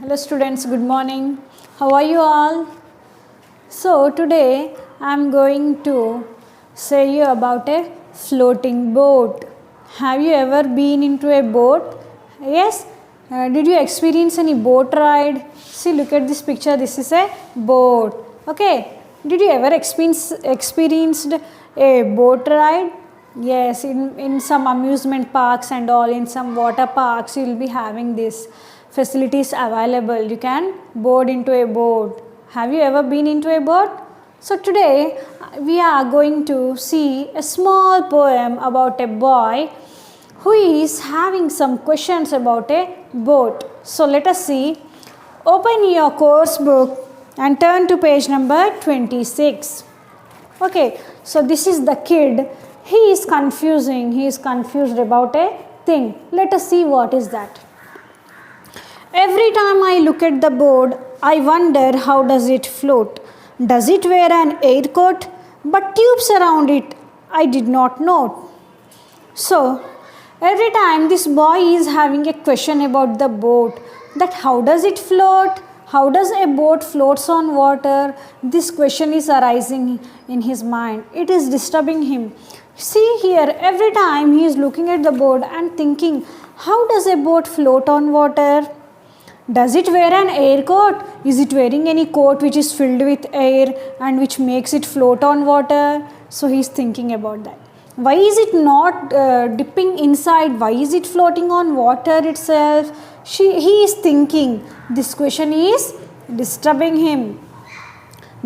Hello students, good morning. How are you all? So today I am going to say you about a floating boat. Have you ever been into a boat? Yes? Did you experience any boat ride? See, look at this picture. This is a boat. Okay. Did you ever experienced a boat ride? Yes, in some amusement parks and all, in some water parks, you will be having this facilities available. You can board into a boat. Have you ever been into a boat? So today we are going to see a small poem about a boy who is having some questions about a boat. So let us see. Open your course book and turn to page number 26. Okay, so this is the kid. He is confused about a thing. Let us see what is that. Every time I look at the board, I wonder how does it float. Does it wear an air coat? But tubes around it, I did not know. So, every time this boy is having a question about the boat, that how does it float? How does a boat floats on water? This question is arising in his mind. It is disturbing him. See here, every time he is looking at the board and thinking, how does a boat float on water? Does it wear an air coat? Is it wearing any coat which is filled with air and which makes it float on water? So he is thinking about that. Why is it not dipping inside? Why is it floating on water itself? He is thinking. This question is disturbing him.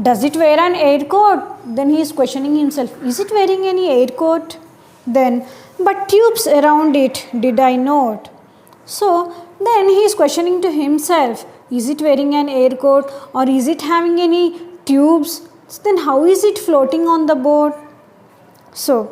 Does it wear an air coat? Then he is questioning himself. Is it wearing any air coat? Then, but tubes around it, did I note? So, then he is questioning to himself. Is it wearing an air coat or is it having any tubes? So then how is it floating on the boat? So,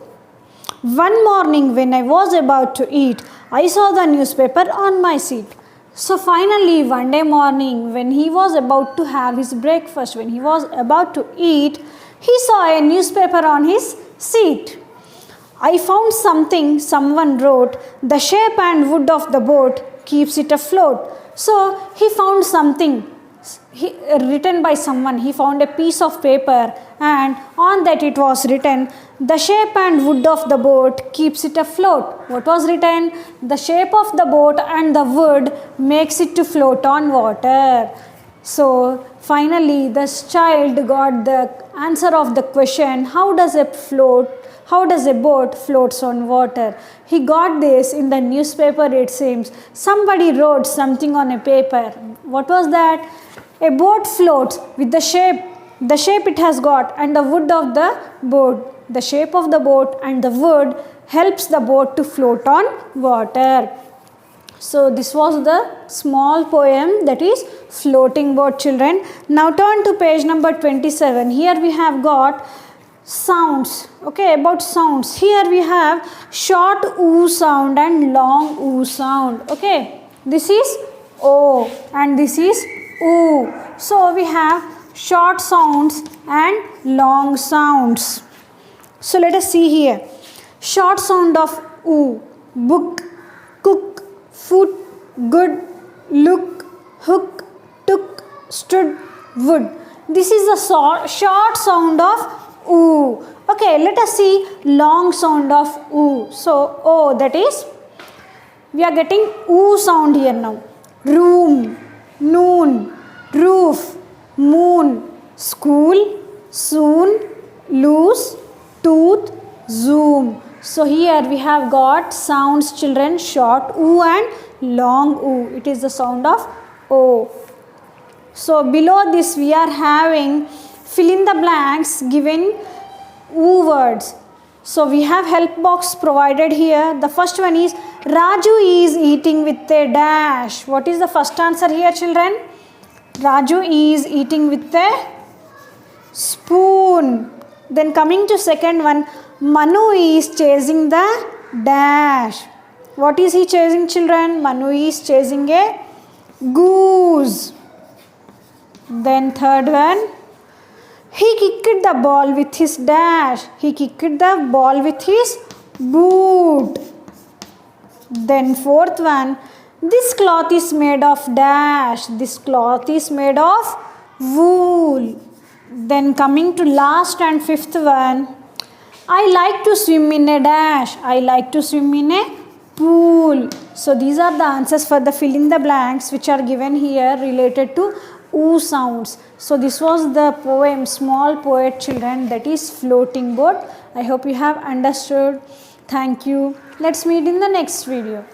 one morning when I was about to eat, I saw the newspaper on my seat. So finally, one day morning, when he was about to have his breakfast, when he was about to eat, he saw a newspaper on his seat. I found something someone wrote, the shape and wood of the boat keeps it afloat. So he found something written by someone. He found a piece of paper and on that it was written, the shape and wood of the boat keeps it afloat. What was written? The shape of the boat and the wood makes it to float on water. So finally this child got the answer of the question, how does a boat floats on water? He got this in the newspaper, it seems. Somebody wrote something on a paper. What was that? A boat floats with the shape it has got and the wood of the boat. The shape of the boat and the wood helps the boat to float on water. So this was the small poem, that is Floating Boat, children. Now turn to page number 27. Here we have got sounds. Okay, about sounds. Here we have short oo sound and long oo sound. Okay, this is O and this is oo. So we have short sounds and long sounds. So let us see here. Short sound of oo: book, cook, foot, good, look, hook, took, stood, would. This is the short sound of oo. Okay, let us see long sound of oo. So, O, that is, we are getting oo sound here now. Room, noon, roof, moon, school, soon, loose, tooth, zoom. So here we have got sounds, children, short oo and long oo. It is the sound of O. So below this we are having fill in the blanks given oo words. So we have help box provided here. The first one is Raju is eating with a dash. What is the first answer here, children? Raju is eating with a spoon. Then coming to second one, Manu is chasing the dash. What is he chasing, children? Manu is chasing a goose. Then third one, he kicked the ball with his dash. He kicked the ball with his boot. Then fourth one, This cloth is made of dash. This cloth is made of wool. Then coming to last and fifth one. I like to swim in a dash. I like to swim in a pool. So these are the answers for the fill in the blanks which are given here related to oo sounds. So this was the poem Small Poet Children, that is floating boat. I hope you have understood. Thank you. Let's meet in the next video.